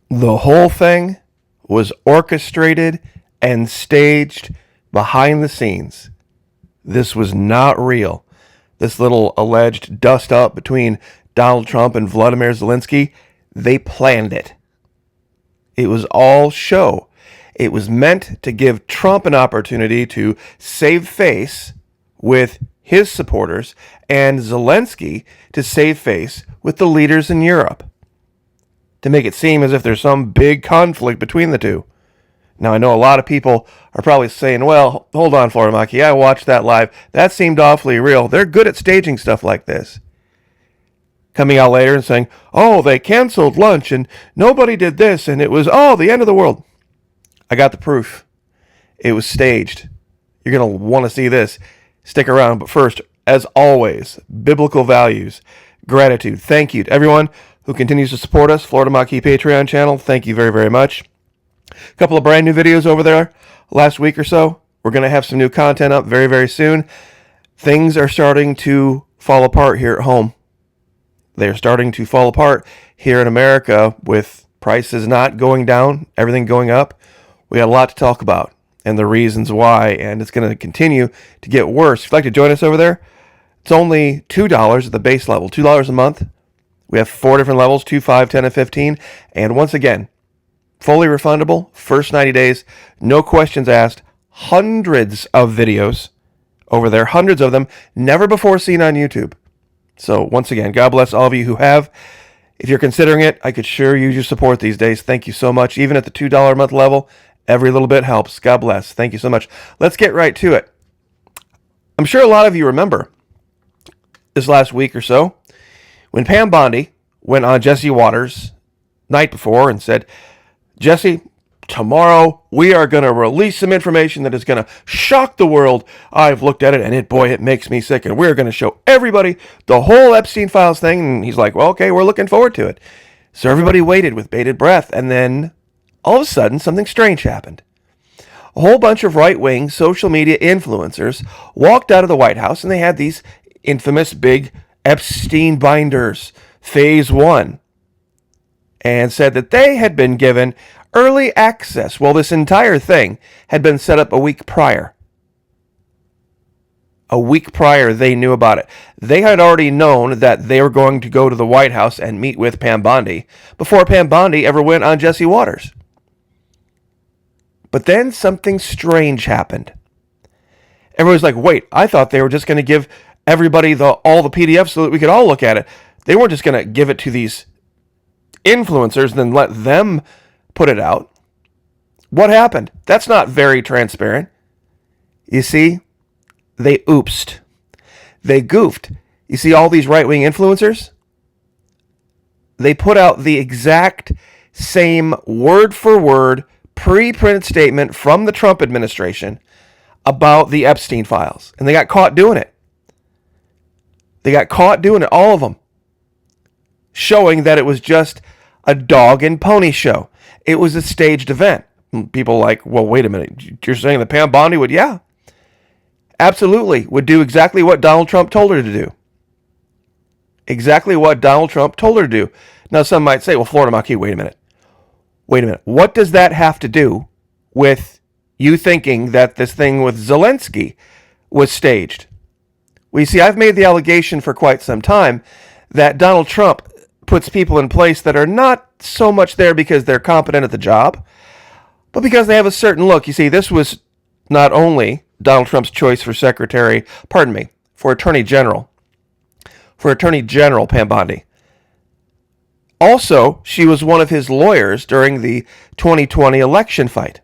The whole thing was orchestrated and staged behind the scenes. This was not real. This little alleged dust up between Donald Trump and Vladimir Zelensky, they planned it. It was all show. It was meant to give Trump an opportunity to save face with his supporters and Zelensky to save face with the leaders in Europe, to make it seem as if there's some big conflict between the two. Now, I know a lot of people are probably saying, well, hold on, Florida Maki, I watched that live. That seemed awfully real. They're good at staging stuff like this. Coming out later and saying, oh, they canceled lunch and nobody did this and it was, the end of the world. I got the proof. It was staged. You're going to want to see this. Stick around. But first, as always, biblical values, gratitude. Thank you to everyone who continues to support us. Florida Maki Patreon channel. Thank you very, very much. A couple of brand new videos over there last week or so. We're going to have some new content up very, very soon. Things are starting to fall apart here at home. They're starting to fall apart here in America with prices not going down, everything going up. We got a lot to talk about and the reasons why, and it's going to continue to get worse. If you'd like to join us over there, it's only $2 at the base level, $2 a month. We have 4 different levels, 2, 5, 10, and 15. And once again, fully refundable, first 90 days, no questions asked, hundreds of videos over there, hundreds of them, never before seen on YouTube. So once again, God bless all of you who have. If you're considering it, I could sure use your support these days. Thank you so much. Even at the $2 a month level, every little bit helps. God bless. Thank you so much. Let's get right to it. I'm sure a lot of you remember this last week or so when Pam Bondi went on Jesse Waters night before and said, Jesse, tomorrow we are going to release some information that is going to shock the world. I've looked at it and it makes me sick. And we're going to show everybody the whole Epstein files thing. And he's like, well, okay, we're looking forward to it. So everybody waited with bated breath. And then all of a sudden, something strange happened. A whole bunch of right-wing social media influencers walked out of the White House and they had these infamous big Epstein binders, phase 1, and said that they had been given early access. Well, this entire thing had been set up a week prior. A week prior, they knew about it. They had already known that they were going to go to the White House and meet with Pam Bondi before Pam Bondi ever went on Jesse Waters. But then something strange happened. Everybody's like, wait, I thought they were just going to give everybody all the PDFs so that we could all look at it. They weren't just going to give it to these influencers and then let them put it out. What happened? That's not very transparent. You see, they oopsed. They goofed. You see all these right-wing influencers? They put out the exact same word-for-word pre-printed statement from the Trump administration about the Epstein files. And they got caught doing it. They got caught doing it, all of them. Showing that it was just a dog and pony show. It was a staged event. People are like, well, wait a minute. You're saying that Pam Bondi would? Yeah. Absolutely. Would do exactly what Donald Trump told her to do. Exactly what Donald Trump told her to do. Now, some might say, well, Florida Maki, wait a minute. What does that have to do with you thinking that this thing with Zelensky was staged? Well, you see, I've made the allegation for quite some time that Donald Trump puts people in place that are not so much there because they're competent at the job, but because they have a certain look. You see, this was not only Donald Trump's choice for for Attorney General. For Attorney General Pam Bondi. Also, she was one of his lawyers during the 2020 election fight.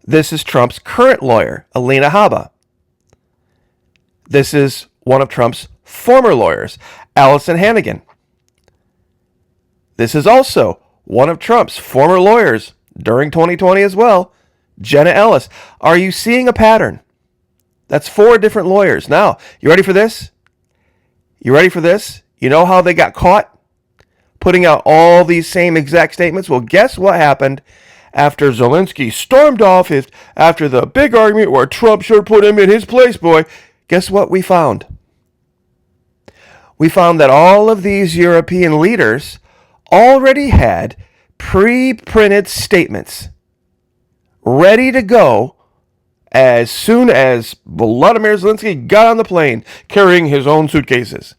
This is Trump's current lawyer, Alina Habba. This is one of Trump's former lawyers, Allison Hannigan. This is also one of Trump's former lawyers during 2020 as well, Jenna Ellis. Are you seeing a pattern? That's 4 different lawyers. Now, you ready for this? You know how they got caught putting out all these same exact statements? Well, guess what happened after Zelensky stormed off after the big argument where Trump sure put him in his place, boy? Guess what we found? We found that all of these European leaders already had pre-printed statements ready to go as soon as Volodymyr Zelensky got on the plane carrying his own suitcases.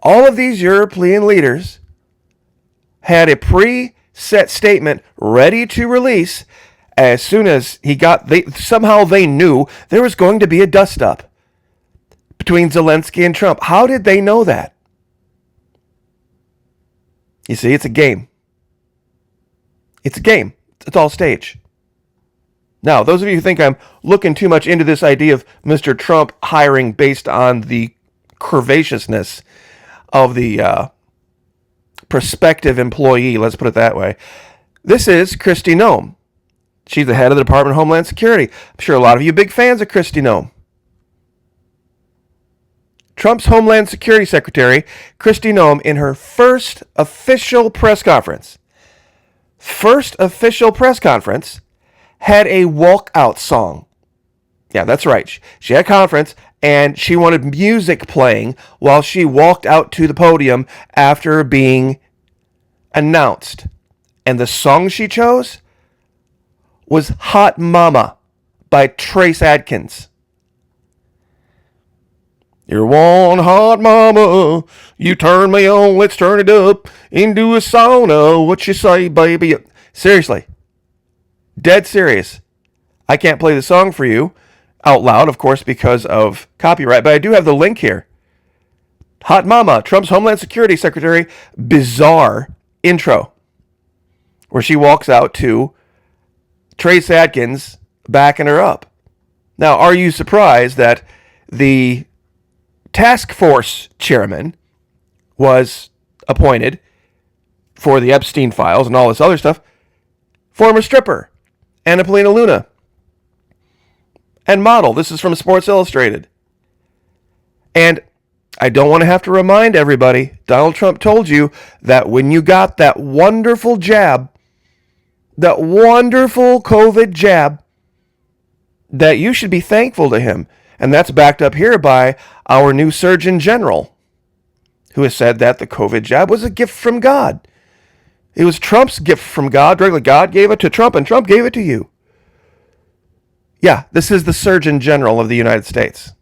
All of these European leaders had a pre-set statement ready to release as soon as somehow they knew there was going to be a dust-up between Zelensky and Trump. How did they know that? You see, it's a game. It's a game. It's all stage. Now, those of you who think I'm looking too much into this idea of Mr. Trump hiring based on the curvaceousness of the prospective employee, let's put it that way. This is Kristi Noem. She's the head of the Department of Homeland Security. I'm sure a lot of you are big fans of Kristi Noem. Trump's Homeland Security Secretary, Kristi Noem, in her first official press conference, had a walkout song. Yeah, that's right. She had a conference, and she wanted music playing while she walked out to the podium after being announced. And the song she chose was Hot Mama by Trace Adkins. You're one hot mama, you turn me on, let's turn it up into a sauna. What you say, baby? Seriously. Dead serious. I can't play the song for you out loud, of course, because of copyright, but I do have the link here. Hot Mama, Trump's Homeland Security Secretary, bizarre intro, where she walks out to Trace Adkins backing her up. Now, are you surprised that the task force chairman was appointed for the Epstein files and all this other stuff? Former stripper, Anna Paulina Luna, and model. This is from Sports Illustrated. And I don't want to have to remind everybody, Donald Trump told you that when you got that wonderful jab, that wonderful COVID jab, that you should be thankful to him. And that's backed up here by our new Surgeon General, who has said that the COVID jab was a gift from God. It was Trump's gift from God. Directly, God gave it to Trump, and Trump gave it to you. Yeah, this is the Surgeon General of the United States.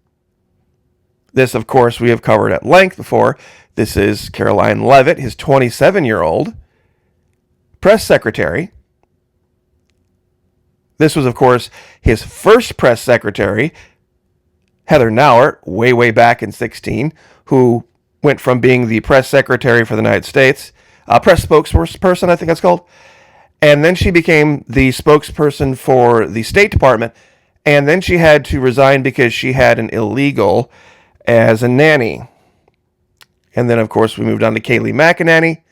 This, of course, we have covered at length before. This is Caroline Leavitt, his 27-year-old press secretary. This was, of course, his first press secretary, Heather Nauert, way back in 2016, who went from being the press secretary for the United States, press spokesperson, I think that's called, and then she became the spokesperson for the State Department, and then she had to resign because she had an illegal as a nanny. And then, of course, we moved on to Kayleigh McEnany.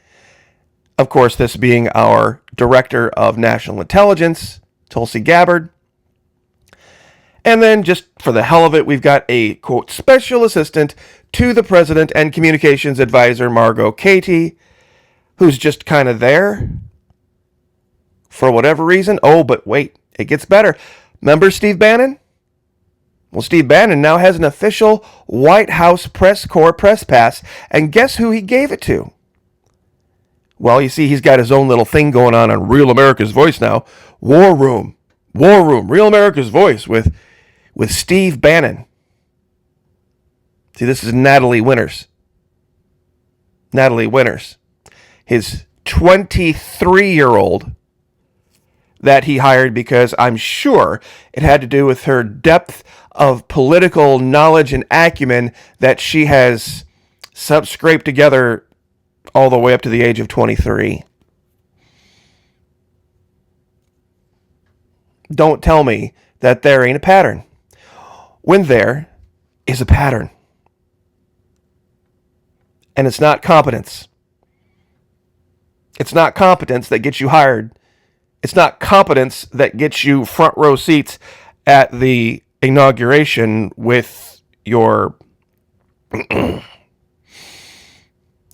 Of course, this being our Director of National Intelligence, Tulsi Gabbard. And then, just for the hell of it, we've got a, quote, special assistant to the president and communications advisor, Margot Katie, who's just kind of there for whatever reason. Oh, but wait, it gets better. Remember Steve Bannon? Well, Steve Bannon now has an official White House press corps press pass, and guess who he gave it to? Well, you see, he's got his own little thing going on Real America's Voice now. War Room, Real America's Voice with Steve Bannon. See, this is Natalie Winters. His 23-year-old that he hired because I'm sure it had to do with her depth of political knowledge and acumen that she has scraped together all the way up to the age of 23. Don't tell me that there ain't a pattern, when there is a pattern. And it's not competence. It's not competence that gets you hired. It's not competence that gets you front row seats at the inauguration with your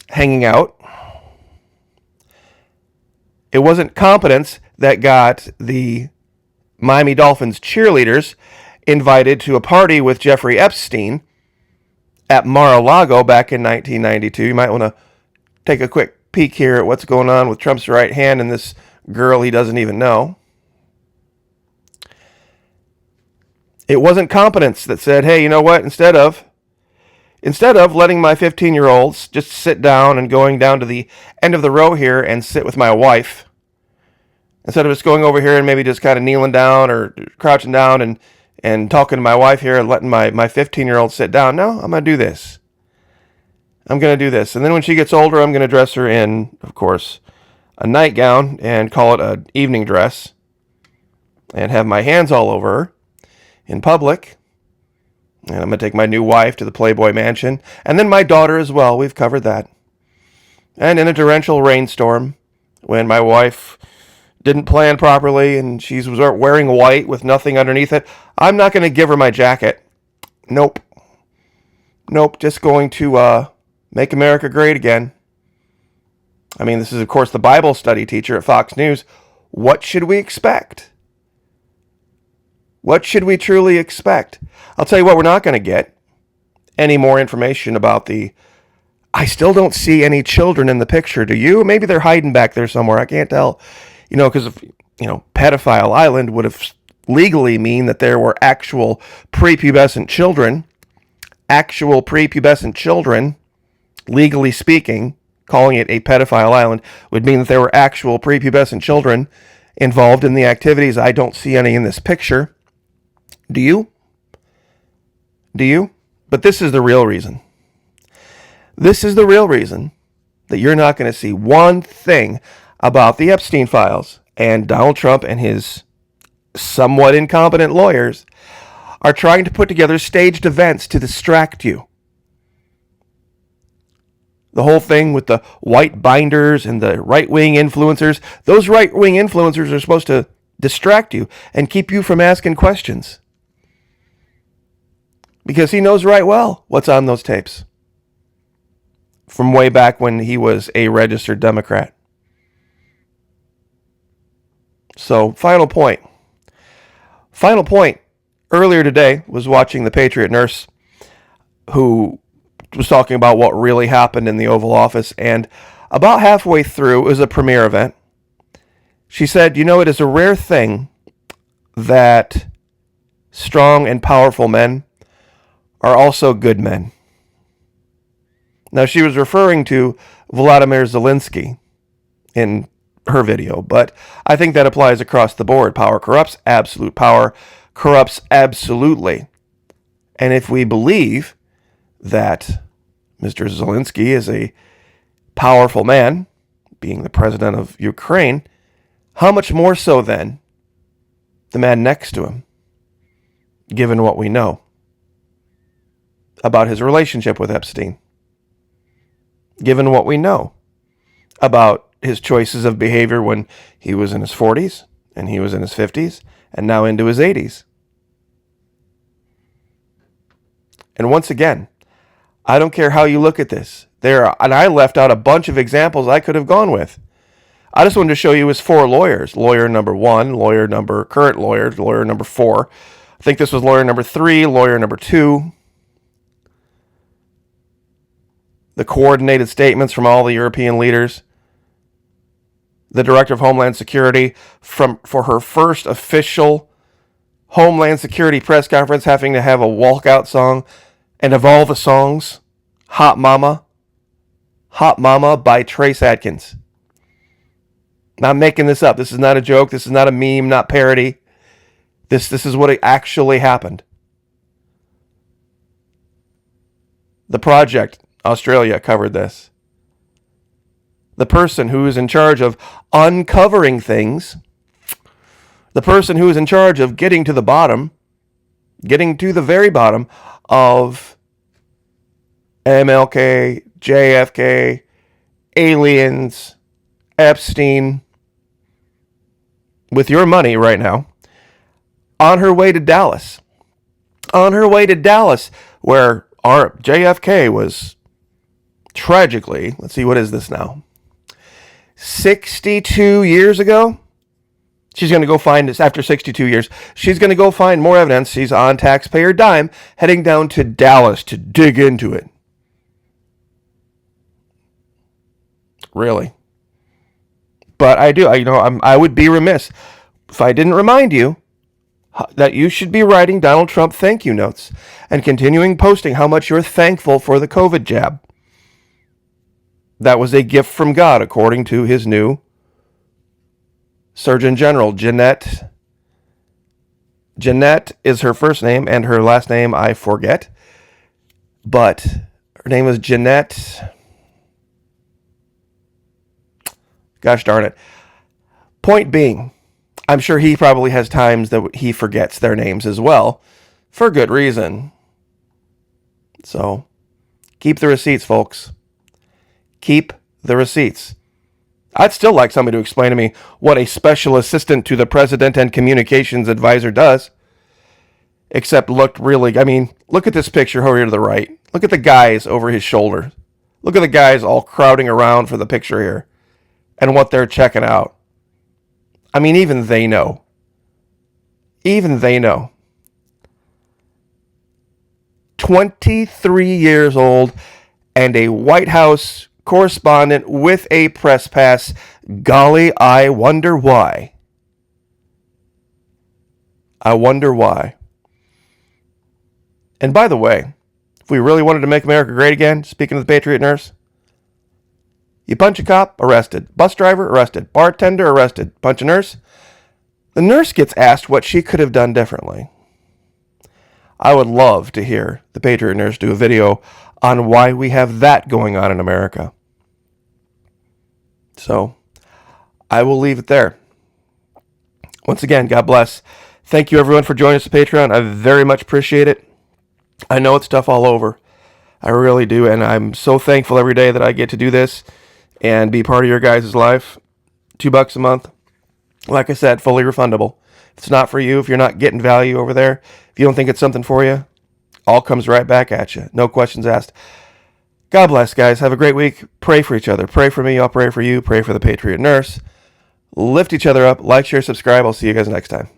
hanging out. It wasn't competence that got the Miami Dolphins cheerleaders invited to a party with Jeffrey Epstein at Mar-a-Lago back in 1992. You might want to take a quick peek here at what's going on with Trump's right hand and this girl he doesn't even know. It wasn't competence that said, hey, you know what, instead of letting my 15-year-olds just sit down and going down to the end of the row here and sit with my wife, instead of just going over here and maybe just kind of kneeling down or crouching down and talking to my wife here and letting my 15-year-old sit down. No, I'm going to do this. I'm going to do this. And then when she gets older, I'm going to dress her in, of course, a nightgown and call it an evening dress and have my hands all over her in public. And I'm going to take my new wife to the Playboy Mansion. And then my daughter as well. We've covered that. And in a torrential rainstorm, when my wife didn't plan properly and she was wearing white with nothing underneath it, I'm not going to give her my jacket. Nope. Just going to make America great again. I mean, this is, of course, the Bible study teacher at Fox News. What should we expect? What should we truly expect? I'll tell you what, we're not going to get any more information about I still don't see any children in the picture. Do you? Maybe they're hiding back there somewhere. I can't tell. Because Pedophile Island would have legally mean that there were actual prepubescent children, legally speaking. Calling it a pedophile island would mean that there were actual prepubescent children involved in the activities. I don't see any in this picture. Do you? But this is the real reason. This is the real reason that you're not going to see one thing about the Epstein files, and Donald Trump and his somewhat incompetent lawyers are trying to put together staged events to distract you. The whole thing with the white binders and the right-wing influencers, those right-wing influencers are supposed to distract you and keep you from asking questions. Because he knows right well what's on those tapes. From way back when he was a registered Democrat. So, final point. Earlier today was watching the Patriot Nurse, who was talking about what really happened in the Oval Office, and about halfway through, it was a premiere event, she said, it is a rare thing that strong and powerful men are also good men. Now, she was referring to Vladimir Zelensky in her video, but I think that applies across the board. Power corrupts. Absolute power corrupts absolutely. And if we believe that Mr. Zelensky is a powerful man, being the president of Ukraine, how much more so then the man next to him, given what we know about his relationship with Epstein, given what we know about his choices of behavior when he was in his 40s and he was in his 50s and now into his 80s. And once again, I don't care how you look at this. And I left out a bunch of examples I could have gone with. I just wanted to show you his 4 lawyers. Lawyer number 1, current lawyer, lawyer number 4. I think this was lawyer number 3, lawyer number 2. The coordinated statements from all the European leaders. The Director of Homeland Security for her first official Homeland Security press conference having to have a walkout song, and of all the songs, Hot Mama by Trace Adkins. Not making this up. This is not a joke. This is not a meme, not parody. This is what actually happened. The Project, Australia, covered this. The person who is in charge of uncovering things, the person who is in charge of getting to the very bottom of MLK, JFK, aliens, Epstein, with your money right now, on her way to Dallas. Where our JFK was tragically, let's see, what is this now? 62 years ago? She's going to go find this after 62 years. She's going to go find more evidence. She's on taxpayer dime, heading down to Dallas to dig into it. really. But I would be remiss if I didn't remind you that you should be writing Donald Trump thank you notes and continuing posting how much you're thankful for the COVID jab. That was a gift from God, according to his new Surgeon General, Jeanette. Jeanette is her first name, and her last name I forget. But her name is Jeanette. Gosh darn it. Point being, I'm sure he probably has times that he forgets their names as well, for good reason. So, keep the receipts, folks. Keep the receipts. I'd still like somebody to explain to me what a special assistant to the president and communications advisor does. Except look at this picture over here to the right. Look at the guys over his shoulder. Look at the guys all crowding around for the picture here. And what they're checking out. I mean, even they know. Even they know. 23 years old and a White House correspondent with a press pass. Golly, I wonder why. I wonder why. And by the way, if we really wanted to make America great again, speaking of the Patriot nurse, you punch a cop, arrested. Bus driver, arrested. Bartender, arrested. Punch a nurse. The nurse gets asked what she could have done differently. I would love to hear the Patriot nurse do a video on why we have that going on in America. So, I will leave it there. Once again, God bless. Thank you everyone for joining us on Patreon. I very much appreciate it. I know it's tough all over. I really do, and I'm so thankful every day that I get to do this and be part of your guys' life. $2 a month. Like I said, fully refundable. If it's not for you, if you're not getting value over there, if you don't think it's something for you, all comes right back at you. No questions asked. God bless, guys. Have a great week. Pray for each other. Pray for me. I'll pray for you. Pray for the Patriot nurse. Lift each other up. Like, share, subscribe. I'll see you guys next time.